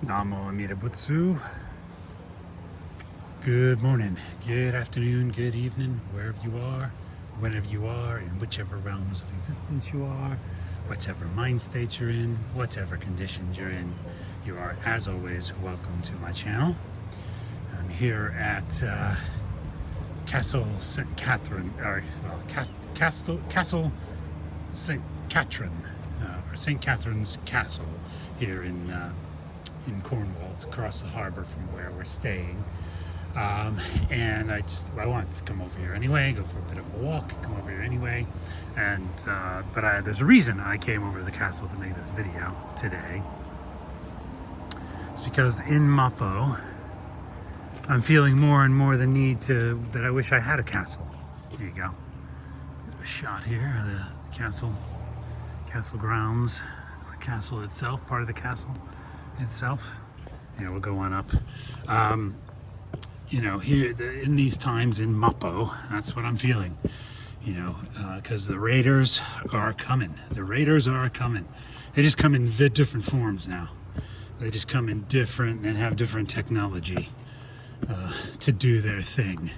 Namo Amida Butsu. Good morning, good afternoon, good evening, wherever you are, whenever you are, in whichever realms of existence you are, whatever mind state you're in, whatever conditions you're in. You are, as always, welcome to my channel. I'm here at Castle St. Catherine, Castle St. Catherine, or St. Catherine's Castle here in Cornwall. It's across the harbor from where we're staying. And I wanted to come over here anyway, go for a bit of a walk, come over here anyway. And there's a reason I came over to the castle to make this video today. It's because in Mappo, I'm feeling more and more the need that I wish I had a castle. There you go. A shot here of the castle grounds, the castle itself, part of the castle itself. Yeah, we'll go on up. Here in these times in Mappo, that's what I'm feeling. Because the raiders are coming. The raiders are coming. They just come in different forms now. They just come in different and have different technology to do their thing.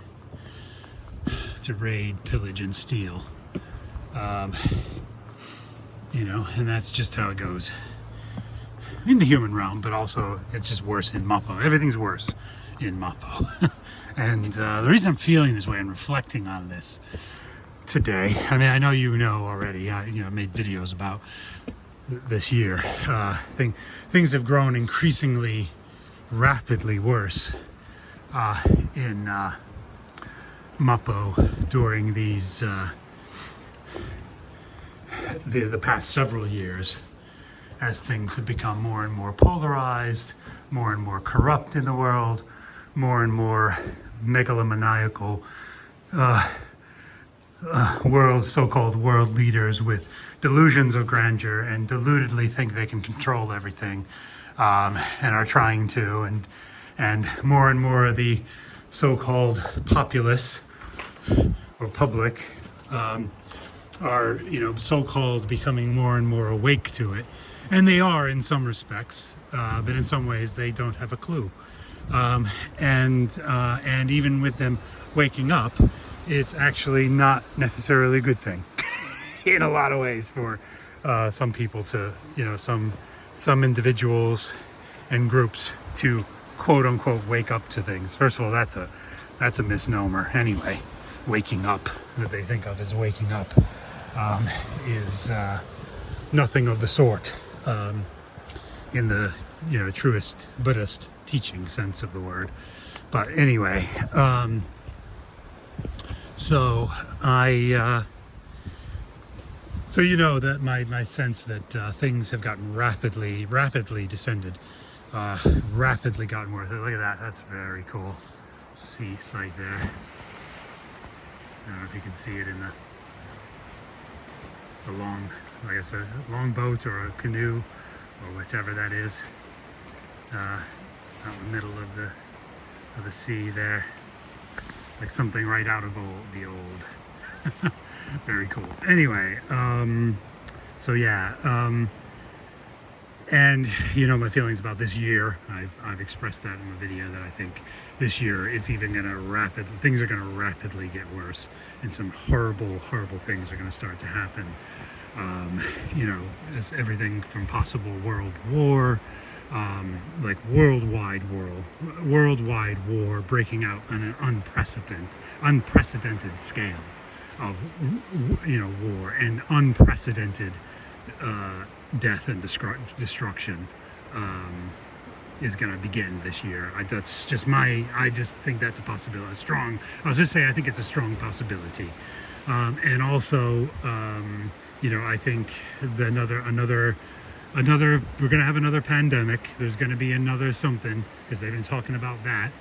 To raid, pillage, and steal. And that's just how it goes in the human realm, but also it's just worse in Mappo. Everything's worse in Mappo. And the reason I'm feeling this way and reflecting on this today, I mean, I know you know already, I made videos about this year. Things have grown increasingly rapidly worse in Mappo during these the past several years, as things have become more and more polarized, more and more corrupt in the world, more and more megalomaniacal so-called world leaders with delusions of grandeur and deludedly think they can control everything, and are trying to, and more of the so-called populace or public are so-called becoming more and more awake to it. And they are in some respects, but in some ways they don't have a clue. And even with them waking up, it's actually not necessarily a good thing in a lot of ways for some people to, some individuals and groups to quote unquote wake up to things. First of all, that's a misnomer anyway. Waking up, that they think of as waking up, is nothing of the sort. In the truest Buddhist teaching sense of the word. But anyway, so that my sense that things have gotten rapidly descended, rapidly gotten worse. Look at that, that's very cool. See sight there. I don't know if you can see it in the long, I guess a long boat or a canoe or whichever that is, out in the middle of the sea there, like something right out of the old. Very cool. Anyway, so yeah, and my feelings about this year, I've expressed that in the video, that I think this year it's even things are gonna rapidly get worse, and some horrible things are gonna start to happen. As everything from possible world war, like worldwide war breaking out on an unprecedented scale of war, and unprecedented death and destruction is going to begin this year. I just think that's a possibility. I think it's a strong possibility. And also, I think we're going to have another pandemic. There's going to be another something, because they've been talking about that,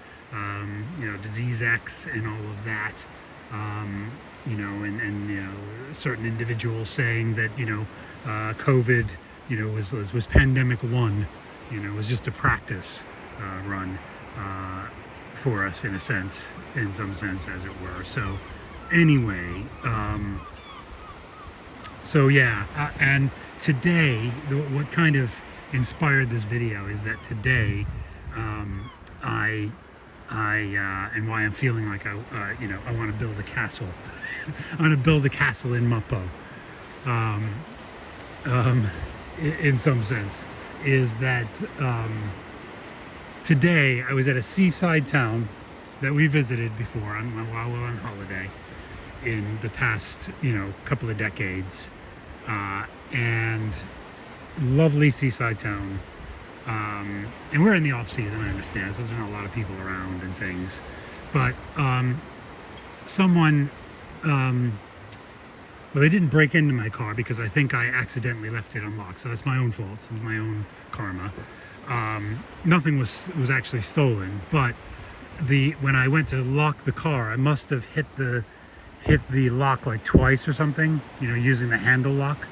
disease X and all of that, and certain individuals saying that, COVID, was pandemic 1, was just a practice run for us in some sense, as it were. So anyway, So yeah, and today, what kind of inspired this video is that today, and why I'm feeling like I want to build a castle. I want to build a castle in Mappo, in some sense, is that today I was at a seaside town that we visited before while we were on holiday in the past, couple of decades, and lovely seaside town. And we're in the off season, I understand, so there's not a lot of people around and things. But someone, well, they didn't break into my car because I think I accidentally left it unlocked. So that's my own fault. It was my own karma. Nothing was actually stolen, but when I went to lock the car, I must have hit the lock like twice or something, using the handle lock,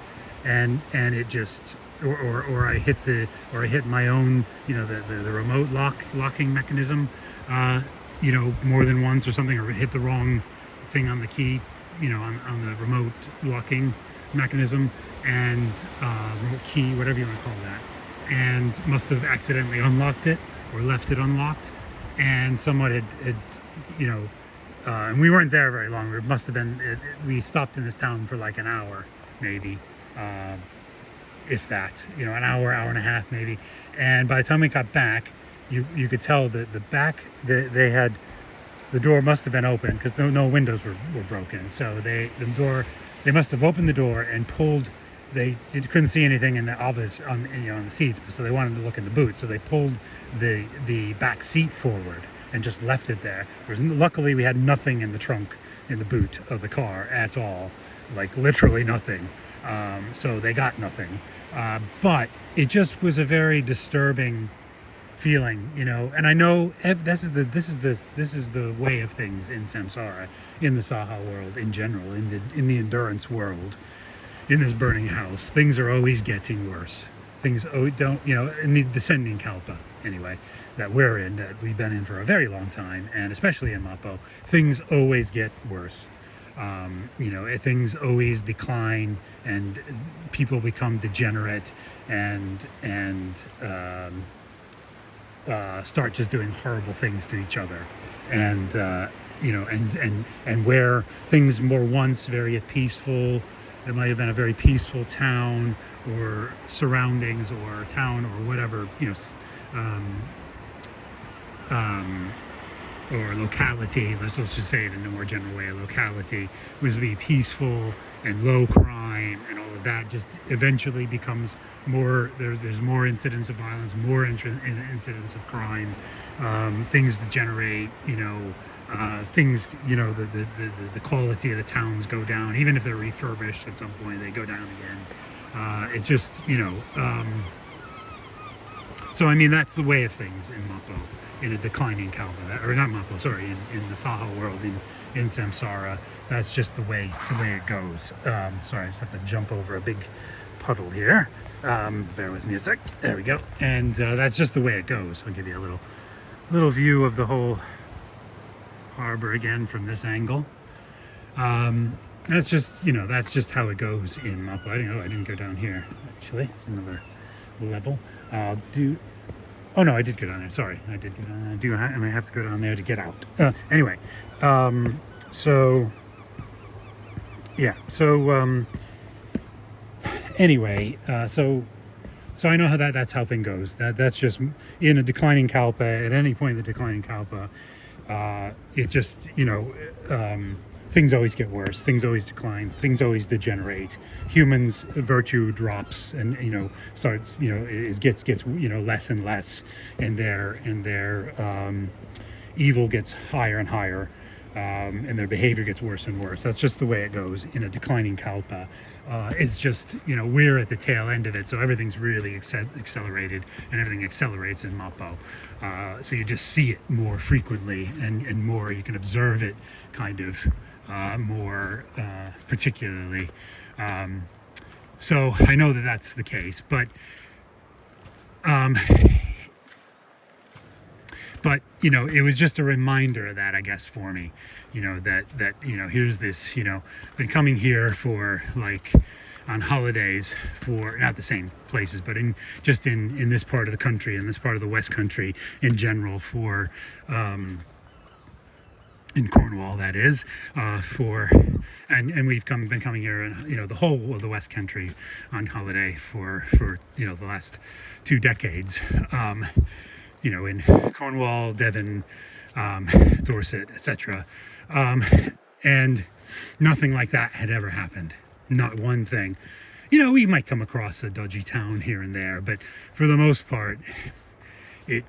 and it just. Or I hit my own, the remote locking mechanism, more than once or something, or hit the wrong thing on the key, on the remote locking mechanism, and remote key, whatever you want to call that, and must have accidentally unlocked it or left it unlocked, and someone had and we weren't there very long. It must have been, we stopped in this town for like an hour, maybe. If that, an hour and a half maybe. And by the time we got back, you could tell that the door must have been open because no windows were broken. So they must have opened the door and pulled. They couldn't see anything in the office on the seats, so they wanted to look in the boot. So they pulled the back seat forward and just left it there. Luckily, we had nothing in the trunk, in the boot of the car at all, like literally nothing. So they got nothing, but it just was a very disturbing feeling, and I know this is the way of things in samsara, in the saha world in general, in the endurance world, in this burning house. Things are always getting worse. Things don't, in the descending kalpa anyway, that we're in, that we've been in for a very long time, and especially in Mappo, things always get worse. Things always decline, and people become degenerate and start just doing horrible things to each other, and where things were once very peaceful, it might have been a very peaceful town or surroundings or town or whatever, or locality, let's just say it in a more general way, a locality was to be peaceful and low crime and all of that, just eventually becomes more, there's more incidents of violence, more incidents of crime, things degenerate, things, the quality of the towns go down, even if they're refurbished at some point, they go down again. It just, so I mean, that's the way of things in Mappo, in a declining kalpa, or not Mappo, sorry, in the saha world, in samsara. That's just the way it goes. Sorry, I just have to jump over a big puddle here. Bear with me a sec. There we go. And that's just the way it goes. I'll give you a little view of the whole harbor again from this angle. That's just how it goes in Mappo. I didn't go down here actually. It's another level. Oh no, I did go down there. Sorry, I did go down there. I may have to go down there to get out. Anyway, so I know how that's how thing goes. That's just in a declining kalpa. At any point in the declining kalpa, it just things always get worse. Things always decline. Things always degenerate. Humans' virtue drops, and starts it gets less and less, and their evil gets higher and higher, and their behavior gets worse and worse. That's just the way it goes in a declining kalpa. It's just we're at the tail end of it, so everything's really accelerated, and everything accelerates in Mappo. So you just see it more frequently, and more you can observe it kind of more particularly. So I know that that's the case, but it was just a reminder of that, I guess, for me, that here's this, been coming here for like on holidays for, not the same places, but in this part of the country, in this part of the West Country in general, for in Cornwall, that is, and we've been coming here, the whole of the West Country on holiday for the last 2 decades. In Cornwall, Devon, Dorset, etc. And nothing like that had ever happened. Not one thing. We might come across a dodgy town here and there, but for the most part, it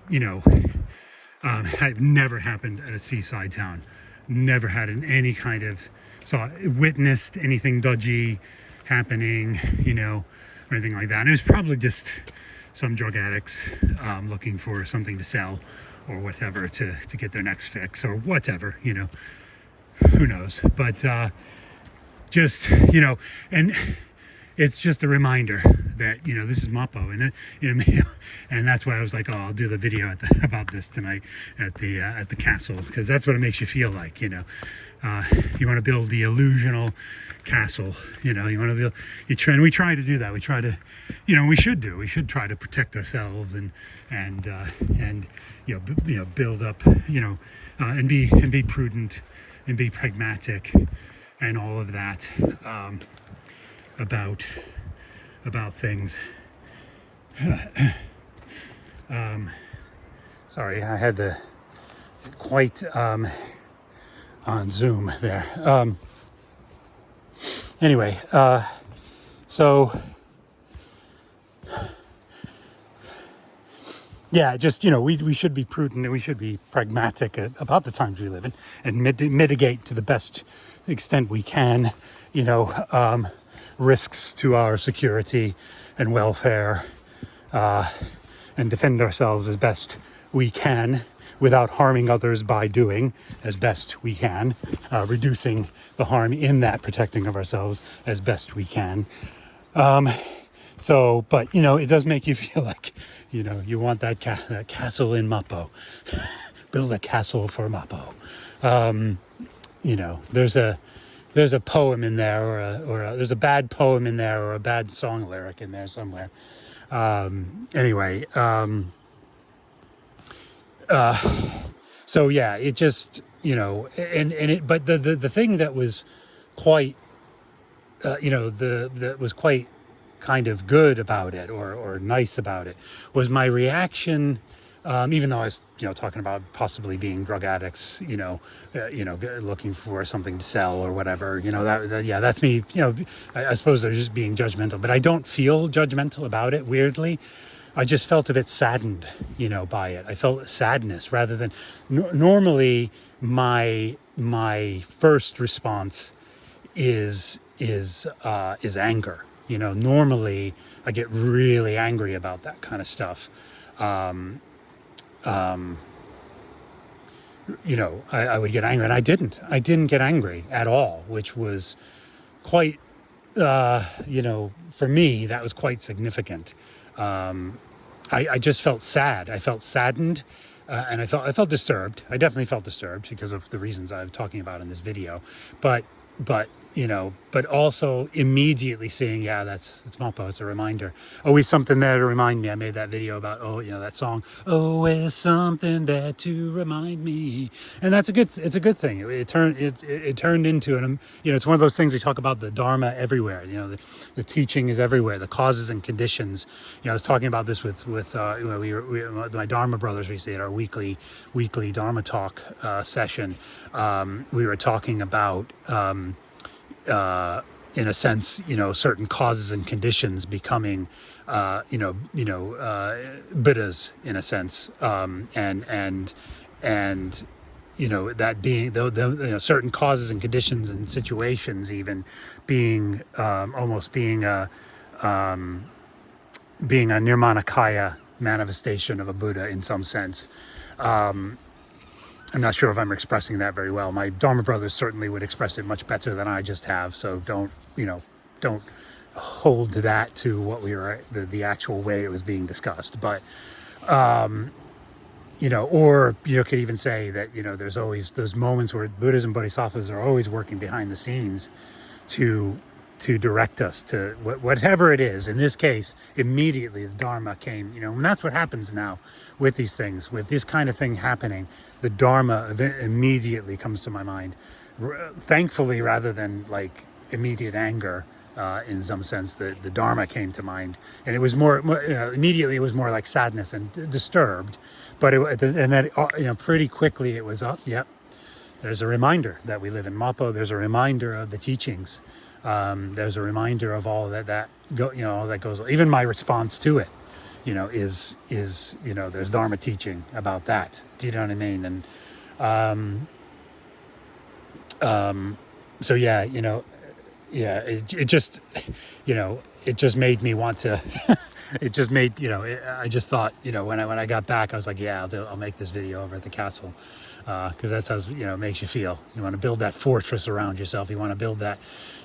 had never happened at a seaside town. Never had any kind of witnessed anything dodgy happening, or anything like that. And it was probably just some drug addicts looking for something to sell or whatever to get their next fix or whatever, who knows. But and it's just a reminder that this is Mappo, and that's why I was like, oh, I'll do the video about this tonight at the castle, because that's what it makes you feel like. You want to build the illusional castle. You want to build. We try to do that. We try to, we should try to protect ourselves and build up, and be prudent and be pragmatic and all of that. About things. Sorry, I had to quite on Zoom there. Anyway, so yeah, just we should be prudent and we should be pragmatic about the times we live in, and mitigate to the best extent we can, risks to our security and welfare, and defend ourselves as best we can without harming others by doing as best we can, reducing the harm in that protecting of ourselves as best we can. But it does make you feel like, you want that castle in Mappo. Build a castle for Mappo. There's a poem in there, or there's a bad poem in there, or a bad song lyric in there somewhere. So yeah, it just, but the thing that was quite, that was quite kind of good about it, or nice about it, was my reaction. Even though I was, talking about possibly being drug addicts, looking for something to sell or whatever, that's me. I suppose they're just being judgmental, but I don't feel judgmental about it. Weirdly, I just felt a bit saddened, by it. I felt sadness rather than normally my first response is anger. Normally I get really angry about that kind of stuff. I would get angry, and I didn't get angry at all, which was quite, for me, that was quite significant. I just felt sad. I felt saddened, and I felt disturbed. I definitely felt disturbed because of the reasons I'm talking about in this video, but also immediately seeing, it's Mappo. It's a reminder. Always something there to remind me. I made that video about, that song, always something there to remind me. And it's a good thing. It turned into it's one of those things we talk about, the Dharma everywhere. The teaching is everywhere, the causes and conditions. I was talking about this with my Dharma brothers recently at our weekly Dharma talk session. We were talking about, in a sense, certain causes and conditions becoming, Buddhas in a sense, and that being the certain causes and conditions and situations even being almost being a Nirmanakaya manifestation of a Buddha in some sense. I'm not sure if I'm expressing that very well. My Dharma brothers certainly would express it much better than I just have. So don't hold that to what we were, the actual way it was being discussed. But, or you could even say that, there's always those moments where Buddhas and Bodhisattvas are always working behind the scenes to to direct us to whatever it is. In this case, immediately the Dharma came, and that's what happens now with these things, with this kind of thing happening. The Dharma immediately comes to my mind. Thankfully, rather than like immediate anger, in some sense, the Dharma came to mind, and it was more immediately. It was more like sadness and disturbed, but pretty quickly it was up. Yep, there's a reminder that we live in Mappo. There's a reminder of the teachings. There's a reminder of all that goes. Even my response to it, is there's Dharma teaching about that. Do you know what I mean? And so yeah, it just, it just made me want to. It just made, I just thought, when I got back, I was like, yeah, I'll make this video over at the castle, because that's how it makes you feel. You want to build that fortress around yourself. You want to build that,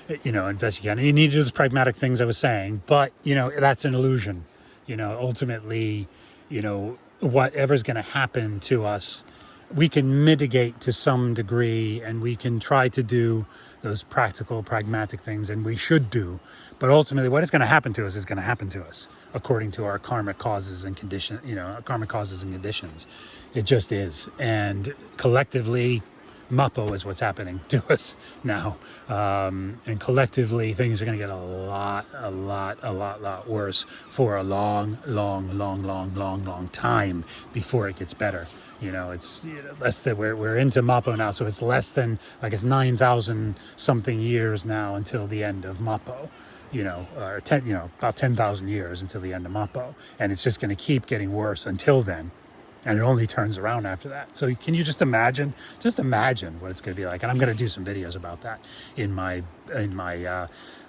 as best you can. And you need to do those pragmatic things I was saying, but that's an illusion. Ultimately, whatever's going to happen to us, we can mitigate to some degree, and we can try to do those practical, pragmatic things, and we should do. But ultimately, what is going to happen to us is going to happen to us according to our karmic causes and conditions. Karmic causes and conditions. It just is. And collectively, Mappo is what's happening to us now. And collectively, things are going to get a lot worse for a long time before it gets better. It's less than we're into Mappo now, so it's less than it's 9,000 something years now until the end of Mappo. Or 10, about 10,000 years until the end of Mappo, and it's just going to keep getting worse until then. And it only turns around after that. So can you just imagine what it's going to be like? And I'm going to do some videos about that in my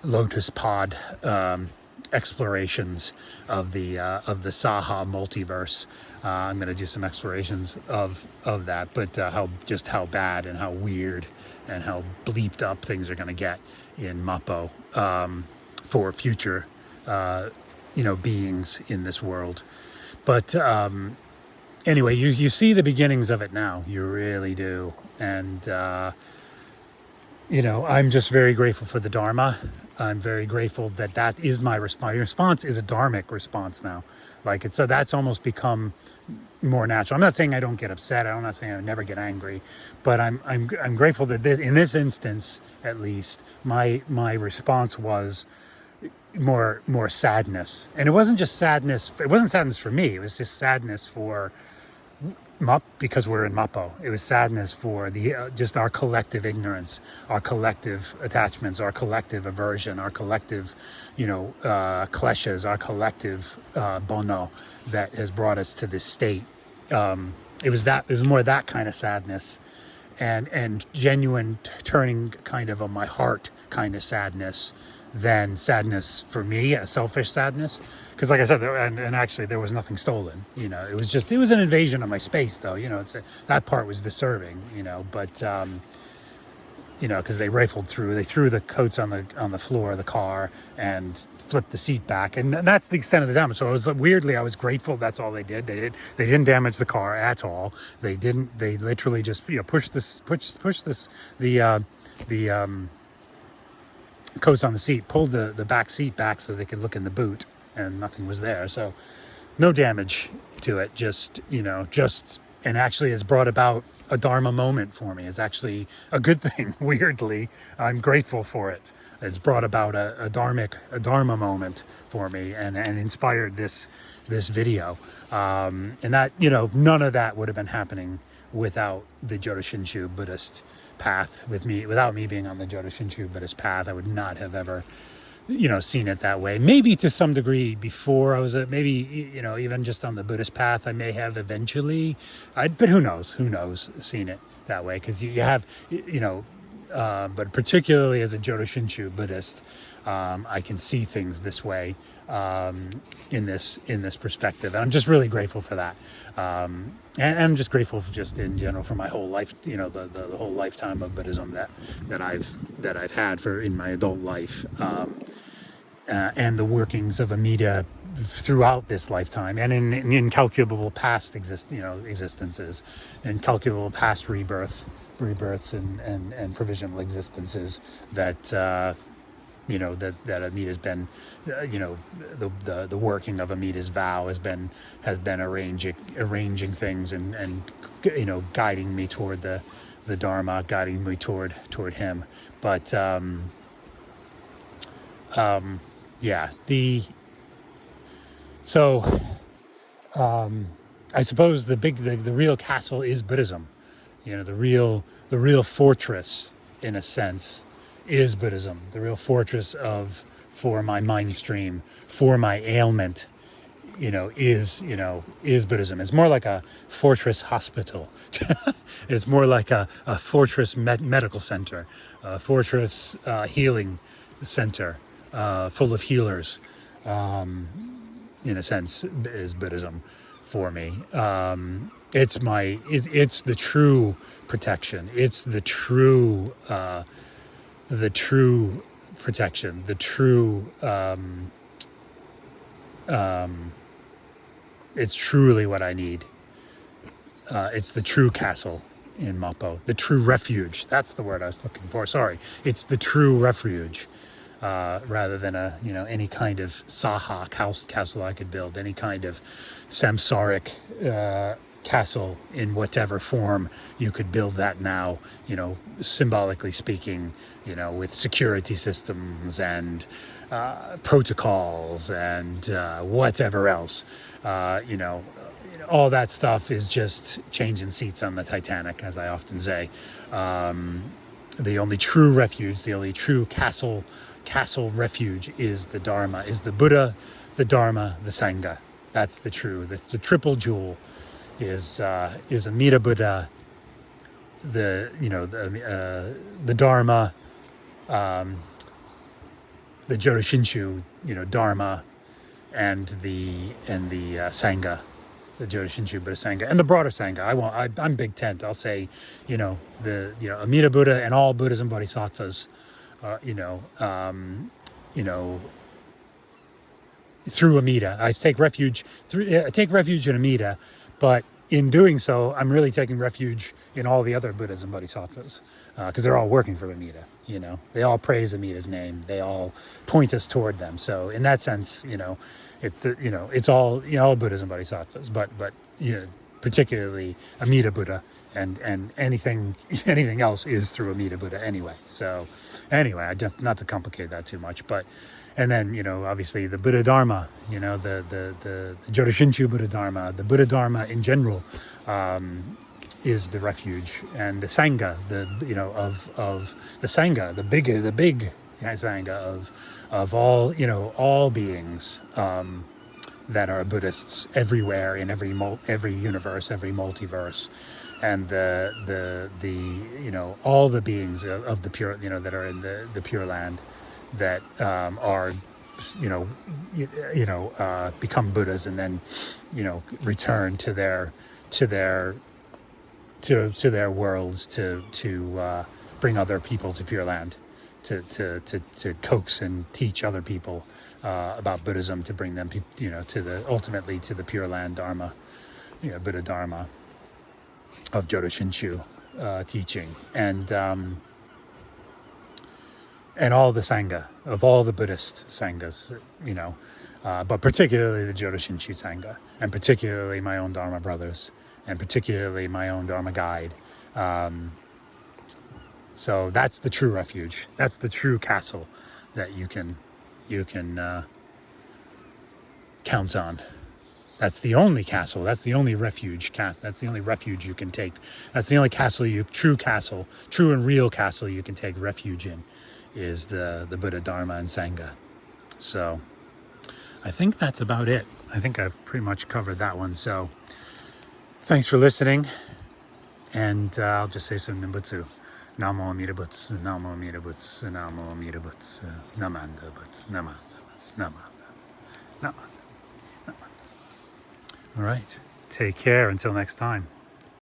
Lotus Pod explorations of the Saha multiverse. I'm going to do some explorations of that, but how bad and how weird and how bleeped up things are going to get in Mappo for future beings in this world. But anyway, you see the beginnings of it now. You really do. And, I'm just very grateful for the Dharma. I'm very grateful that is my response. My response is a dharmic response now. So that's almost become more natural. I'm not saying I don't get upset. I'm not saying I never get angry, but I'm grateful that in this instance, at least, my response was more sadness. And it wasn't just sadness. It wasn't sadness for me. It was just sadness for because we're in Mappo. It was sadness for the just our collective ignorance, our collective attachments, our collective aversion, our collective, kleshas, our collective bono that has brought us to this state. It was more that kind of sadness, and genuine turning kind of on my heart kind of sadness than sadness for me, a selfish sadness. Because like I said, and actually there was nothing stolen. It was an invasion of my space, though. That part was disturbing. But because they rifled through, they threw the coats on the floor of the car and flipped the seat back, and that's the extent of the damage. So I was grateful that's all they did. They didn't damage the car at all. They literally just pushed the coats on the seat, pulled the back seat back so they could look in the boot, and nothing was there. So no damage to it, and actually has brought about a Dharma moment for me. It's actually a good thing. Weirdly, I'm grateful for it. It's brought about a Dharma moment for me, and inspired this video. And that, none of that would have been happening without the Jodo Shinshu Buddhist path. Without me being on the Jodo Shinshu Buddhist path, I would not have ever seen it that way. Maybe to some degree before I was even just on the Buddhist path, I may have eventually, but who knows, seen it that way, because you have, but particularly as a Jodo Shinshu Buddhist, I can see things this way, in this perspective, and I'm just really grateful for that. And I'm just grateful just in general for my whole life, the whole lifetime of Buddhism that I've had in my adult life, and the workings of Amida throughout this lifetime, and in incalculable past existences, incalculable past rebirths and provisional existences that that Amita's been, the working of Amita's vow has been arranging things and guiding me toward the Dharma, guiding me toward him. But yeah, so I suppose the real castle is Buddhism. The real fortress, in a sense, is Buddhism. The real fortress for my mind stream, for my ailment, is Buddhism. It's more like a fortress hospital. It's more like a fortress medical center, a fortress healing center, full of healers. In a sense, is Buddhism for me. It's the true protection. It's the true protection. The true. It's truly what I need. It's the true castle in Mappo. The true refuge. That's the word I was looking for. Sorry. It's the true refuge. Rather than any kind of saha castle I could build, any kind of samsaric castle in whatever form you could build that now, symbolically speaking, with security systems and protocols and whatever else, all that stuff is just changing seats on the Titanic, as I often say. The only true refuge, the only true castle refuge is the Dharma, is the Buddha, the Dharma, the Sangha. That's the triple jewel is Amida Buddha, the Dharma, the Jodo Shinshu, Dharma, and the Sangha, the Jodo Shinshu Buddha Sangha, and the broader Sangha. I'm Big Tent. I'll say, Amida Buddha and all Buddhas and Bodhisattvas. Through Amida. I take refuge in Amida, but in doing so, I'm really taking refuge in all the other Buddhas and Bodhisattvas, because they're all working for Amida. They all praise Amida's name. They all point us toward them. So in that sense, it's all Buddhas and Bodhisattvas, but particularly Amida Buddha, and anything else is through Amida Buddha anyway. So anyway, I just, not to complicate that too much, but and then obviously the Buddha Dharma, the Jodo Shinshu Buddha Dharma, the Buddha Dharma in general, is the refuge, and the Sangha, of the Sangha, the big Sangha of all beings. That are Buddhists everywhere in every universe, every multiverse, and the all the beings of the pure, that are in the Pure Land, that are become Buddhas and then return to their worlds to bring other people to Pure Land, to coax and teach other people about Buddhism, to bring them ultimately to the Pure Land Dharma, Buddha Dharma of Jodo Shinshu teaching, and all the Sangha of all the Buddhist Sanghas, but particularly the Jodo Shinshu Sangha, and particularly my own Dharma brothers, and particularly my own Dharma guide. So that's the true refuge. That's the true castle that you can count on. That's the only castle. That's the only refuge. That's the only refuge you can take. That's the only true and real castle you can take refuge in, is the Buddha Dharma and Sangha. So I think that's about it. I think I've pretty much covered that one. So thanks for listening, and I'll just say some Nimbutsu. Namo Amida Butsu, Namo Amida Butsu, Namo Amida Butsu, Namanda Butsu, Namanda Butsu, Namanda, Namanda, Namanda. All right. Take care until next time.